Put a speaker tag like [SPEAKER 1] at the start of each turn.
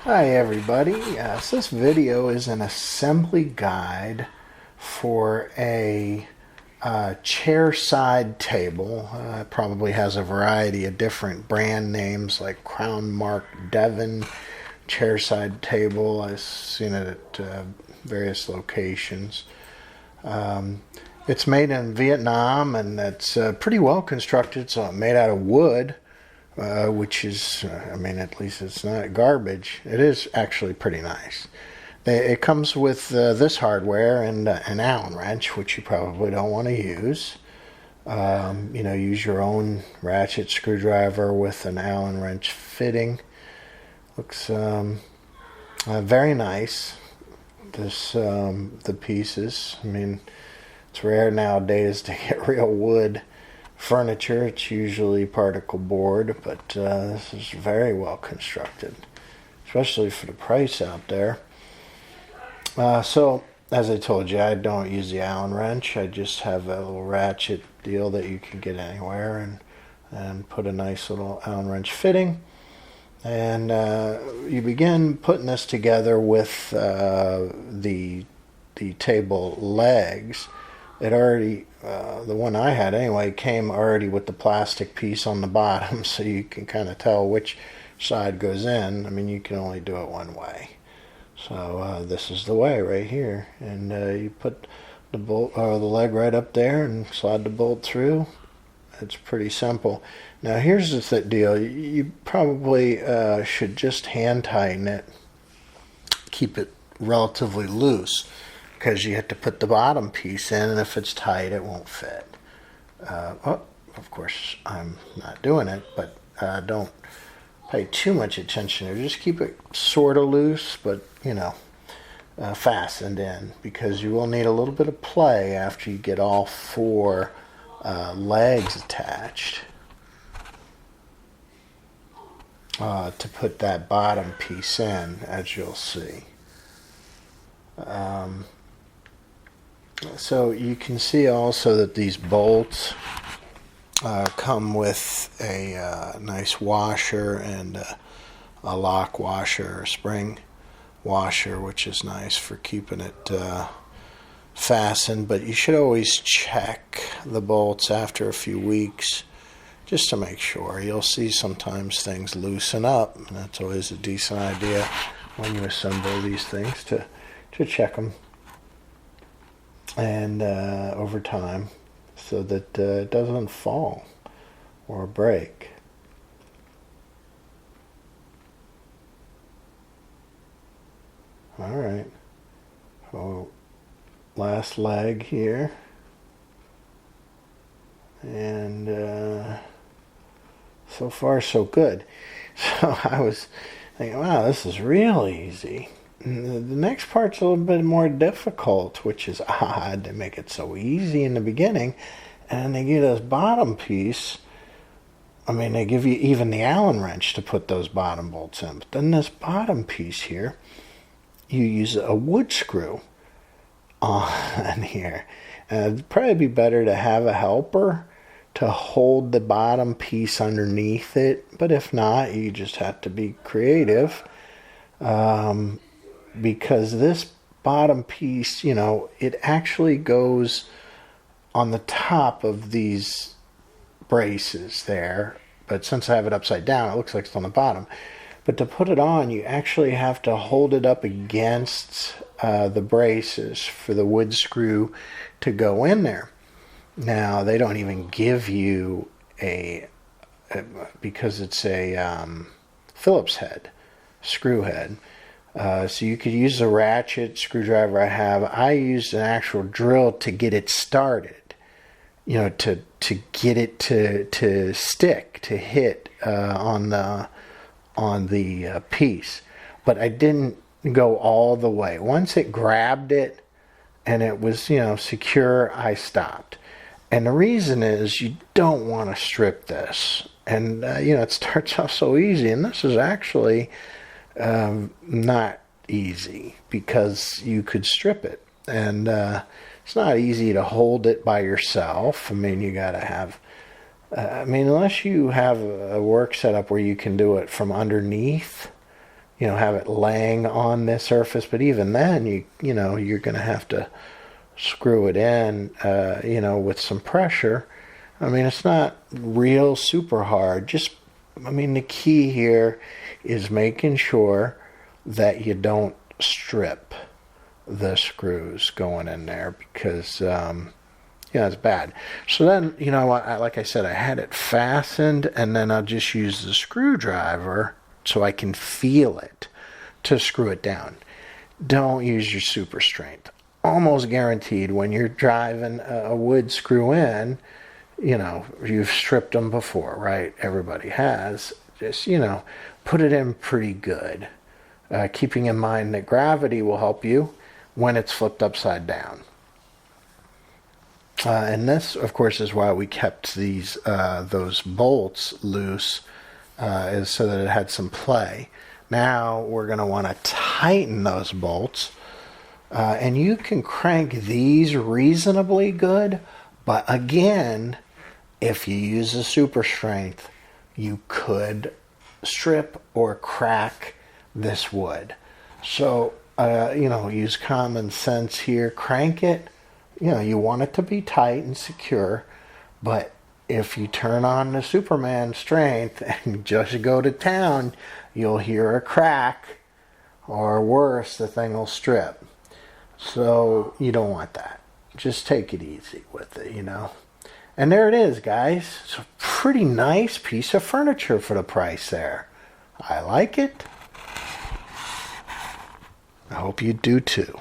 [SPEAKER 1] Hi everybody. So this video is an assembly guide for a chair side table. It probably has a variety of different brand names like Crown Mark Devon chair side table. I've seen it at various locations. It's made in Vietnam and it's pretty well constructed, so it's made out of wood. Which is, at least it's not garbage. It is actually pretty nice. It comes with this hardware and an Allen wrench, which you probably don't want to use. Use your own ratchet screwdriver with an Allen wrench fitting. Looks very nice. The pieces. It's rare nowadays to get real wood furniture. It's usually particle board, but this is very well constructed, especially for the price out there. So as I told you, I don't use the Allen wrench. I just have a little ratchet deal that you can get anywhere and put a nice little Allen wrench fitting, and you begin putting this together with the table legs. It already, the one I had anyway, came already with the plastic piece on the bottom, so you can kind of tell which side goes in. You can only do it one way. So this is the way right here. And you put the bolt or the leg right up there and slide the bolt through. It's pretty simple. Now here's the deal. You probably should just hand tighten it. Keep it relatively loose, because you have to put the bottom piece in, and if it's tight, it won't fit. Of course, I'm not doing it, but don't pay too much attention to it. Just keep it sort of loose, but, fastened in, because you will need a little bit of play after you get all four legs attached to put that bottom piece in, as you'll see. So you can see also that these bolts come with a nice washer and a lock washer or spring washer, which is nice for keeping it fastened. But you should always check the bolts after a few weeks just to make sure. You'll see sometimes things loosen up, and that's always a decent idea when you assemble these things to check them. And over time, so that it doesn't fall or break. All right. So last leg here, and so far so good. So I was thinking, wow, this is real easy. The next part's a little bit more difficult, which is odd. They make it so easy in the beginning, and they give this bottom piece. They give you even the Allen wrench to put those bottom bolts in. But then this bottom piece here, you use a wood screw on here. And it'd probably be better to have a helper to hold the bottom piece underneath it. But if not, you just have to be creative. Because this bottom piece, it actually goes on the top of these braces there. But since I have it upside down, it looks like it's on the bottom. But to put it on, you actually have to hold it up against the braces for the wood screw to go in there. Now, they don't even give you because it's a Phillips head, screw head. So you could use the ratchet screwdriver I have. I used an actual drill to get it started, to get it to stick, to hit on the piece. But I didn't go all the way. Once it grabbed it and it was, secure, I stopped. And the reason is you don't want to strip this. And, it starts off so easy. And this is actually not easy, because you could strip it, and it's not easy to hold it by yourself. You gotta have unless you have a work setup where you can do it from underneath, have it laying on this surface. But even then, you're going to have to screw it in, with some pressure. I mean, it's not real super hard. The key here is making sure that you don't strip the screws going in there, because it's bad. So then, like I said, I had it fastened, and then I'll just use the screwdriver so I can feel it to screw it down. Don't use your super strength. Almost guaranteed when you're driving a wood screw in, you've stripped them before, right? Everybody has. Just, put it in pretty good. Keeping in mind that gravity will help you when it's flipped upside down. And this, of course, is why we kept those bolts loose, is so that it had some play. Now we're going to want to tighten those bolts. And you can crank these reasonably good, but again, if you use a super strength, you could strip or crack this wood. So, use common sense here. Crank it. You want it to be tight and secure, but if you turn on the Superman strength and just go to town, you'll hear a crack, or worse, the thing will strip. So you don't want that. Just take it easy with it, And there it is, guys. It's a pretty nice piece of furniture for the price there. I like it. I hope you do too.